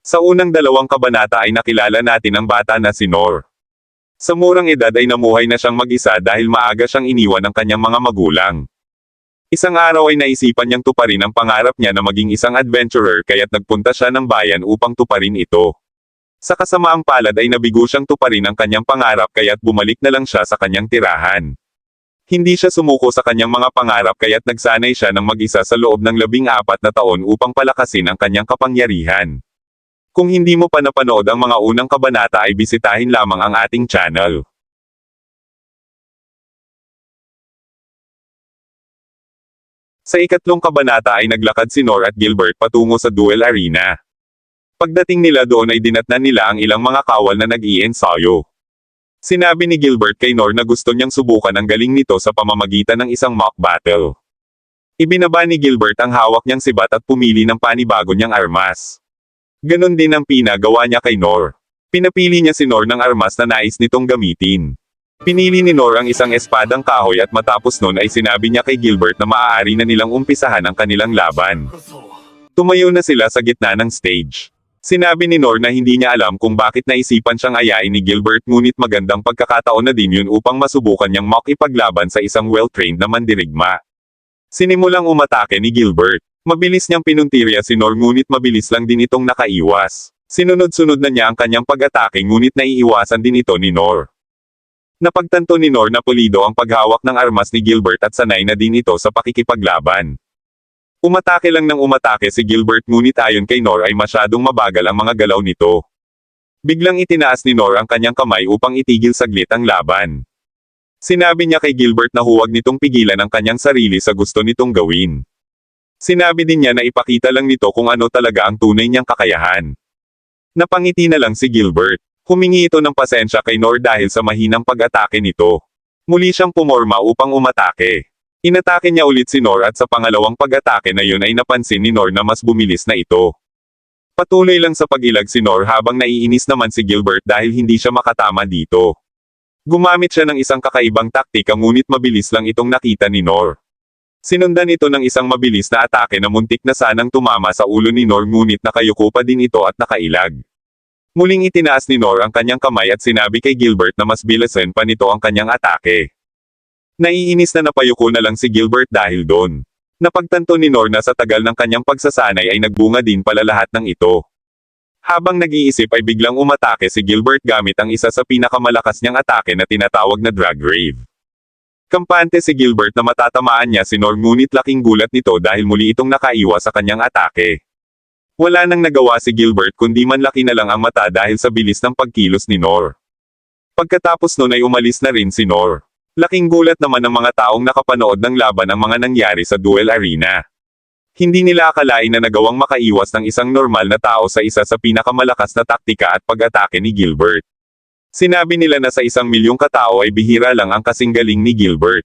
Sa unang dalawang kabanata ay nakilala natin ang bata na si Nor. Sa murang edad ay namuhay na siyang mag-isa dahil maaga siyang iniwan ng kanyang mga magulang. Isang araw ay naisipan niyang tuparin ang pangarap niya na maging isang adventurer kaya't nagpunta siya ng bayan upang tuparin ito. Sa kasamaang palad ay nabigo siyang tuparin ang kanyang pangarap kaya't bumalik na lang siya sa kanyang tirahan. Hindi siya sumuko sa kanyang mga pangarap kaya't nagsanay siya ng mag-isa sa loob ng 14 na taon upang palakasin ang kanyang kapangyarihan. Kung hindi mo pa napanood ang mga unang kabanata ay bisitahin lamang ang ating channel. Sa ikatlong kabanata ay naglakad si Nor at Gilbert patungo sa duel arena. Pagdating nila doon ay dinatnan nila ang ilang mga kawal na nag-iensayo. Sinabi ni Gilbert kay Nor na gusto niyang subukan ang galing nito sa pamamagitan ng isang mock battle. Ibinaba ni Gilbert ang hawak niyang sibat at pumili ng panibago niyang armas. Ganon din ang pinagawa niya kay Nor. Pinapili niya si Nor ng armas na nais nitong gamitin. Pinili ni Nor ang isang espadang kahoy at matapos nun ay sinabi niya kay Gilbert na maaari na nilang umpisahan ang kanilang laban. Tumayo na sila sa gitna ng stage. Sinabi ni Nor na hindi niya alam kung bakit naisipan siyang ayain ni Gilbert ngunit magandang pagkakataon na din yun upang masubukan niyang makipaglaban sa isang well-trained na mandirigma. Sinimulang umatake ni Gilbert. Mabilis niyang pinuntirya si Nor ngunit mabilis lang din itong nakaiwas. Sinunod-sunod na niya ang kanyang pag-atake ngunit naiiwasan din ito ni Nor. Napagtanto ni Nor na pulido ang paghawak ng armas ni Gilbert at sanay na din ito sa pakikipaglaban. Umatake lang ng umatake si Gilbert ngunit ayon kay Nor ay masyadong mabagal ang mga galaw nito. Biglang itinaas ni Nor ang kanyang kamay upang itigil saglit ang laban. Sinabi niya kay Gilbert na huwag nitong pigilan ang kanyang sarili sa gusto nitong gawin. Sinabi din niya na ipakita lang nito kung ano talaga ang tunay niyang kakayahan. Napangiti na lang si Gilbert. Humingi ito ng pasensya kay Nor dahil sa mahinang pag-atake nito. Muli siyang pumorma upang umatake. Inatake niya ulit si Nor at sa pangalawang pag-atake na yun ay napansin ni Nor na mas bumilis na ito. Patuloy lang sa pag-ilag si Nor habang naiinis naman si Gilbert dahil hindi siya makatama dito. Gumamit siya ng isang kakaibang taktika ngunit mabilis lang itong nakita ni Nor. Sinundan ito ng isang mabilis na atake na muntik na sanang tumama sa ulo ni Nor ngunit nakayuko pa din ito at nakailag. Muling itinaas ni Nor ang kanyang kamay at sinabi kay Gilbert na mas bilisan pa nito ang kanyang atake. Naiinis na napayuko na lang si Gilbert dahil doon. Napagtanto ni Nor na sa tagal ng kanyang pagsasanay ay nagbunga din pala lahat ng ito. Habang nag-iisip ay biglang umatake si Gilbert gamit ang isa sa pinakamalakas niyang atake na tinatawag na drag rave. Kampante si Gilbert na matatamaan niya si Nor ngunit laking gulat nito dahil muli itong nakaiwas sa kanyang atake. Wala nang nagawa si Gilbert kundi manlaki na lang ang mata dahil sa bilis ng pagkilos ni Nor. Pagkatapos nun ay umalis na rin si Nor. Laking gulat naman ng mga taong nakapanood ng laban ang mga nangyari sa duel arena. Hindi nila akalain na nagawang makaiwas ng isang normal na tao sa isa sa pinakamalakas na taktika at pag-atake ni Gilbert. Sinabi nila na sa 1,000,000 katao ay bihira lang ang kasing galing ni Gilbert.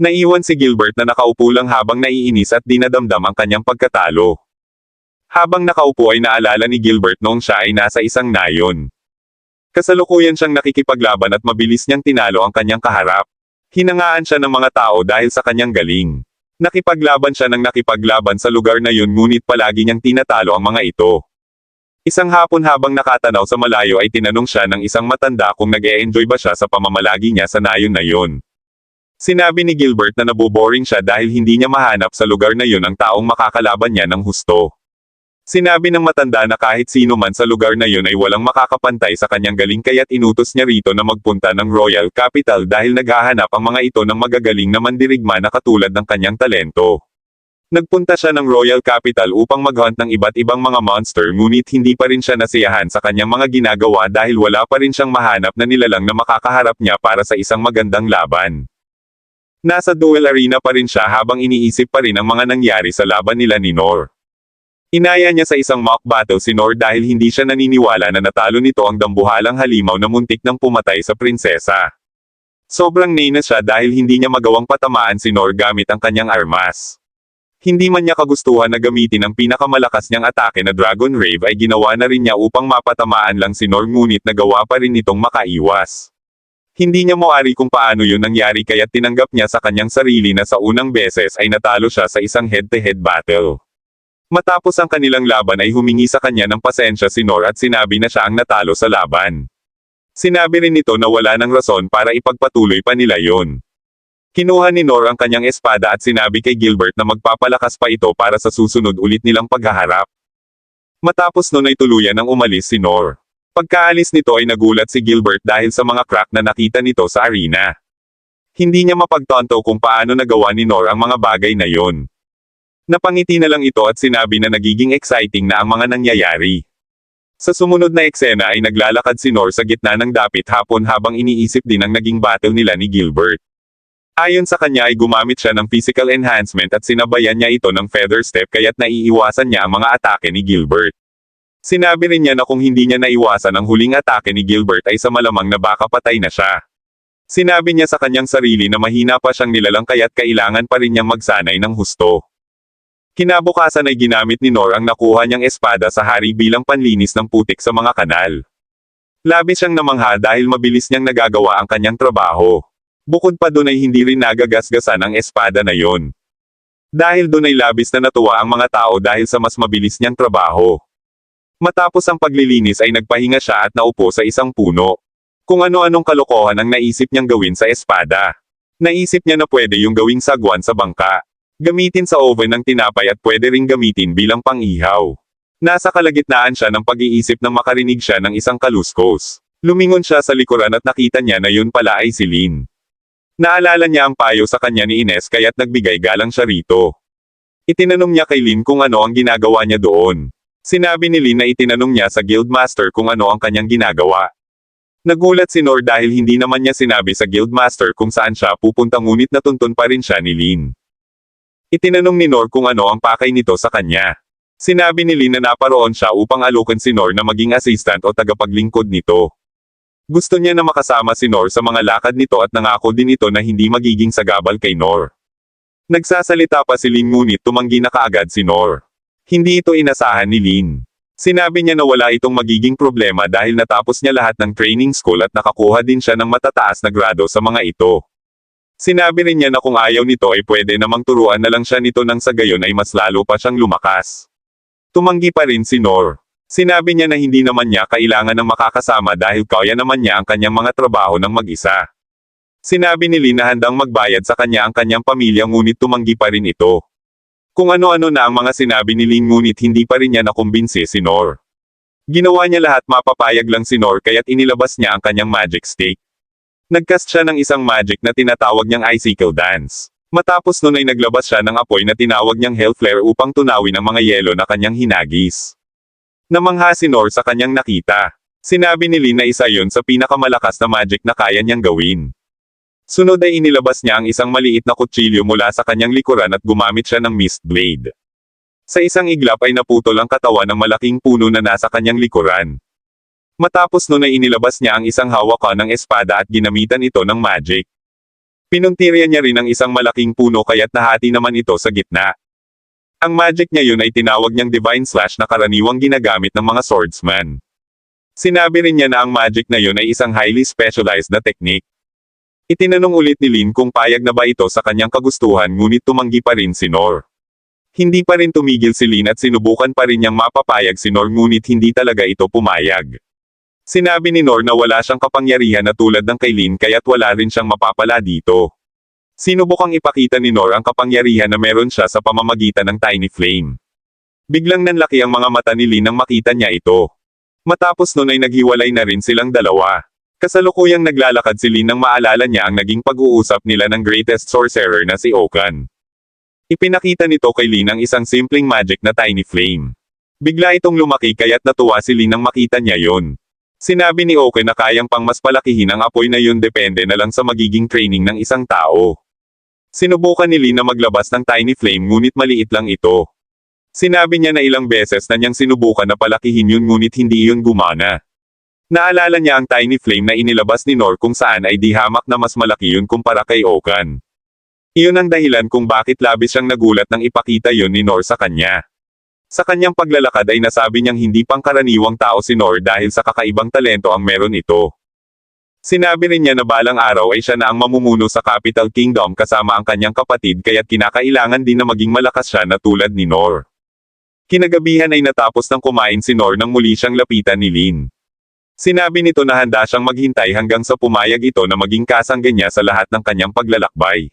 Naiwan si Gilbert na nakaupo lang habang naiinis at dinadamdam ang kanyang pagkatalo. Habang nakaupo ay naalala ni Gilbert noong siya ay nasa isang nayon. Kasalukuyan siyang nakikipaglaban at mabilis niyang tinalo ang kanyang kaharap. Hinangaan siya ng mga tao dahil sa kanyang galing. Nakipaglaban siya ng nakipaglaban sa lugar na yun ngunit palagi niyang tinatalo ang mga ito. Isang hapon habang nakatanaw sa malayo ay tinanong siya ng isang matanda kung nag-e-enjoy ba siya sa pamamalagi niya sa nayon na yun. Sinabi ni Gilbert na naboboring siya dahil hindi niya mahanap sa lugar na yun ang taong makakalaban niya ng husto. Sinabi ng matanda na kahit sino man sa lugar na yun ay walang makakapantay sa kanyang galing kaya't inutos niya rito na magpunta ng Royal Capital dahil naghahanap ang mga ito ng magagaling na mandirigma na katulad ng kanyang talento. Nagpunta siya ng Royal Capital upang maghunt ng iba't ibang mga monster ngunit hindi pa rin siya nasiyahan sa kanyang mga ginagawa dahil wala pa rin siyang mahanap na nilalang na makakaharap niya para sa isang magandang laban. Nasa duel arena pa rin siya habang iniisip pa rin ang mga nangyari sa laban nila ni Nor. Inaya niya sa isang mock battle si Nor dahil hindi siya naniniwala na natalo nito ang dambuhalang halimaw na muntik nang pumatay sa prinsesa. Sobrang nainis siya dahil hindi niya magawang patamaan si Nor gamit ang kanyang armas. Hindi man niya kagustuhan na gamitin ang pinakamalakas niyang atake na Dragon Rave ay ginawa na rin niya upang mapatamaan lang si Nor ngunit nagawa pa rin nitong makaiwas. Hindi niya mawari kung paano yun nangyari kaya't tinanggap niya sa kanyang sarili na sa unang beses ay natalo siya sa isang head-to-head battle. Matapos ang kanilang laban ay humingi sa kanya ng pasensya si Nor at sinabi na siya ang natalo sa laban. Sinabi rin nito na wala ng rason para ipagpatuloy pa nila yon. Kinuha ni Nor ang kanyang espada at sinabi kay Gilbert na magpapalakas pa ito para sa susunod ulit nilang paghaharap. Matapos nun ay tuluyan ng umalis si Nor. Pagkaalis nito ay nagulat si Gilbert dahil sa mga crack na nakita nito sa arena. Hindi niya mapagtanto kung paano nagawa ni Nor ang mga bagay na yon. Napangiti na lang ito at sinabi na nagiging exciting na ang mga nangyayari. Sa sumunod na eksena ay naglalakad si Nor sa gitna ng dapit hapon habang iniisip din ang naging battle nila ni Gilbert. Ayon sa kanya ay gumamit siya ng physical enhancement at sinabayan niya ito ng feather step kaya't naiiwasan niya ang mga atake ni Gilbert. Sinabi rin niya na kung hindi niya naiwasan ang huling atake ni Gilbert ay sa malamang na baka patay na siya. Sinabi niya sa kanyang sarili na mahina pa siyang nilalang kaya't kailangan pa rin niyang magsanay ng husto. Kinabukasan ay ginamit ni Nor ang nakuha niyang espada sa hari bilang panlinis ng putik sa mga kanal. Labis siyang namangha dahil mabilis niyang nagagawa ang kanyang trabaho. Bukod pa dun ay hindi rin nagagasgasan ang espada na yon. Dahil dun ay labis na natuwa ang mga tao dahil sa mas mabilis niyang trabaho. Matapos ang paglilinis ay nagpahinga siya at naupo sa isang puno. Kung ano-anong kalokohan ang naisip niyang gawin sa espada. Naisip niya na pwede yung gawing sagwan sa bangka. Gamitin sa oven ng tinapay at pwede ring gamitin bilang pang-ihaw. Nasa kalagitnaan siya ng pag-iisip nang makarinig siya ng isang kaluskos. Lumingon siya sa likuran at nakita niya na yun pala ay si Lin. Naalala niya ang payo sa kanya ni Ines kaya't nagbigay galang siya rito. Itinanong niya kay Lin kung ano ang ginagawa niya doon. Sinabi ni Lin na itinanong niya sa Guildmaster kung ano ang kanyang ginagawa. Nagulat si Nor dahil hindi naman niya sinabi sa Guildmaster kung saan siya pupunta ngunit natuntun pa rin siya ni Lin. Itinanong ni Nor kung ano ang pakay nito sa kanya. Sinabi ni Lin na naparoon siya upang alukan si Nor na maging assistant o tagapaglingkod nito. Gusto niya na makasama si Nor sa mga lakad nito at nangako din ito na hindi magiging sagabal kay Nor. Nagsasalita pa si Lin ngunit tumanggi na kaagad si Nor. Hindi ito inasahan ni Lin. Sinabi niya na wala itong magiging problema dahil natapos niya lahat ng training school at nakakuha din siya ng matataas na grado sa mga ito. Sinabi rin niya na kung ayaw nito ay pwede namang turuan na lang siya nito nang sa gayon ay mas lalo pa siyang lumakas. Tumanggi pa rin si Nor. Sinabi niya na hindi naman niya kailangan ng makakasama dahil kaya naman niya ang kanyang mga trabaho ng mag-isa. Sinabi ni Lin na handang magbayad sa kanya ang kanyang pamilya ngunit tumanggi pa rin ito. Kung ano-ano na ang mga sinabi ni Lin ngunit hindi pa rin niya nakumbinsi si Nor. Ginawa niya lahat mapapayag lang si Nor kaya't inilabas niya ang kanyang magic stick. Nagcast siya ng isang magic na tinatawag niyang Icicle Dance. Matapos nun ay naglabas siya ng apoy na tinawag niyang Hell Flare upang tunawin ang mga yelo na kanyang hinagis. Namangha si Nor sa kanyang nakita. Sinabi ni Lin na isa yon sa pinakamalakas na magic na kaya niyang gawin. Sunod ay inilabas niya ang isang maliit na kutsilyo mula sa kanyang likuran at gumamit siya ng Mist Blade. Sa isang iglap ay naputol ang katawan ng malaking puno na nasa kanyang likuran. Matapos nun ay inilabas niya ang isang hawakan ng espada at ginamitan ito ng magic. Pinuntirya niya rin ang isang malaking puno kaya't nahati naman ito sa gitna. Ang magic niya yun ay tinawag niyang Divine Slash na karaniwang ginagamit ng mga swordsman. Sinabi rin niya na ang magic na yun ay isang highly specialized na technique. Itinanong ulit ni Lin kung payag na ba ito sa kanyang kagustuhan ngunit tumanggi pa rin si Nor. Hindi pa rin tumigil si Lin at sinubukan pa rin niyang mapapayag si Nor ngunit hindi talaga ito pumayag. Sinabi ni Nor na wala siyang kapangyarihan na tulad ng kay Lin kaya't wala rin siyang mapapala dito. Sinubukang ipakita ni Nor ang kapangyarihan na meron siya sa pamamagitan ng Tiny Flame. Biglang nanlaki ang mga mata ni Lin nang makita niya ito. Matapos nun ay naghiwalay na rin silang dalawa. Kasalukuyang naglalakad si Lin nang maalala niya ang naging pag-uusap nila ng greatest sorcerer na si Okan. Ipinakita nito kay Lin ang isang simpleng magic na Tiny Flame. Bigla itong lumaki kaya't natuwa si Lin nang makita niya yon. Sinabi ni Oken na kayang pang mas palakihin ang apoy na yun depende na lang sa magiging training ng isang tao. Sinubukan ni Lin na maglabas ng Tiny Flame ngunit maliit lang ito. Sinabi niya na ilang beses na niyang sinubukan na palakihin yun ngunit hindi yun gumana. Naalala niya ang Tiny Flame na inilabas ni Nor kung saan ay di hamak na mas malaki yun kumpara kay Okan. Iyon ang dahilan kung bakit labis siyang nagulat nang ipakita yun ni Nor sa kanya. Sa kanyang paglalakad ay nasabi niyang hindi pangkaraniwang tao si Nor dahil sa kakaibang talento ang meron ito. Sinabi rin niya na balang araw ay siya na ang mamumuno sa Capital Kingdom kasama ang kanyang kapatid kaya't kinakailangan din na maging malakas siya na tulad ni Nor. Kinagabihan ay natapos ng kumain si Nor nang muli siyang lapitan ni Lin. Sinabi nito na handa siyang maghintay hanggang sa pumayag ito na maging kasangga niya sa lahat ng kanyang paglalakbay.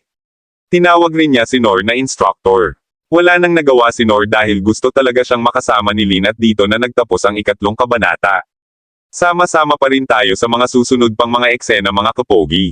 Tinawag rin niya si Nor na instructor. Wala nang nagawa si Nor dahil gusto talaga siyang makasama ni Lin at dito na nagtapos ang 3 kabanata. Sama-sama pa rin tayo sa mga susunod pang mga eksena mga kapogi.